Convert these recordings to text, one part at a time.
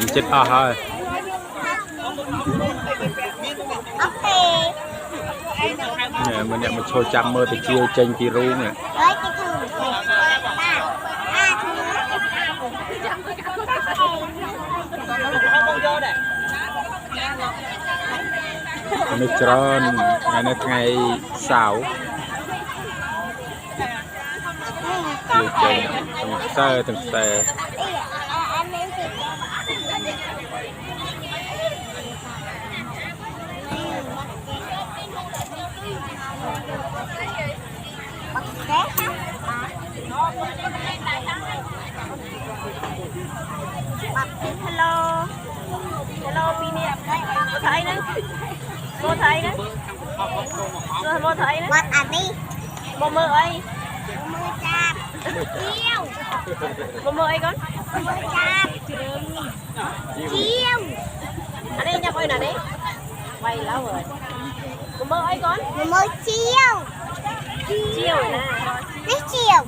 chỉnh chết à hơi nè mình nhận một số trăm mơ thì chia chênh tí ru nè nó trơn ngày ngày sáu chia chênh từng xe hello hello pin nè cô thấy nữa cô thấy nữa cô thấy nữa quạt ảnh đi cô mơ ấy mơ chạp chiêu cô mơ ấy con mơ chạp chiêu anh đi nhập ơi nè đi quay lâu rồi cô mơ ấy con cô mơ chiêu chiêu nè biết chiêu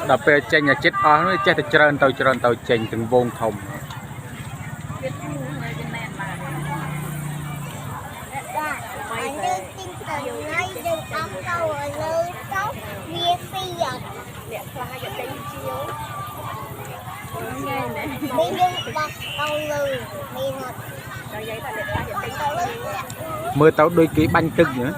đập bè chênh nhà chết ó nó chết từ trơn tàu chênh từng vôn thùng mưa tàu đôi ký banh trưng nữa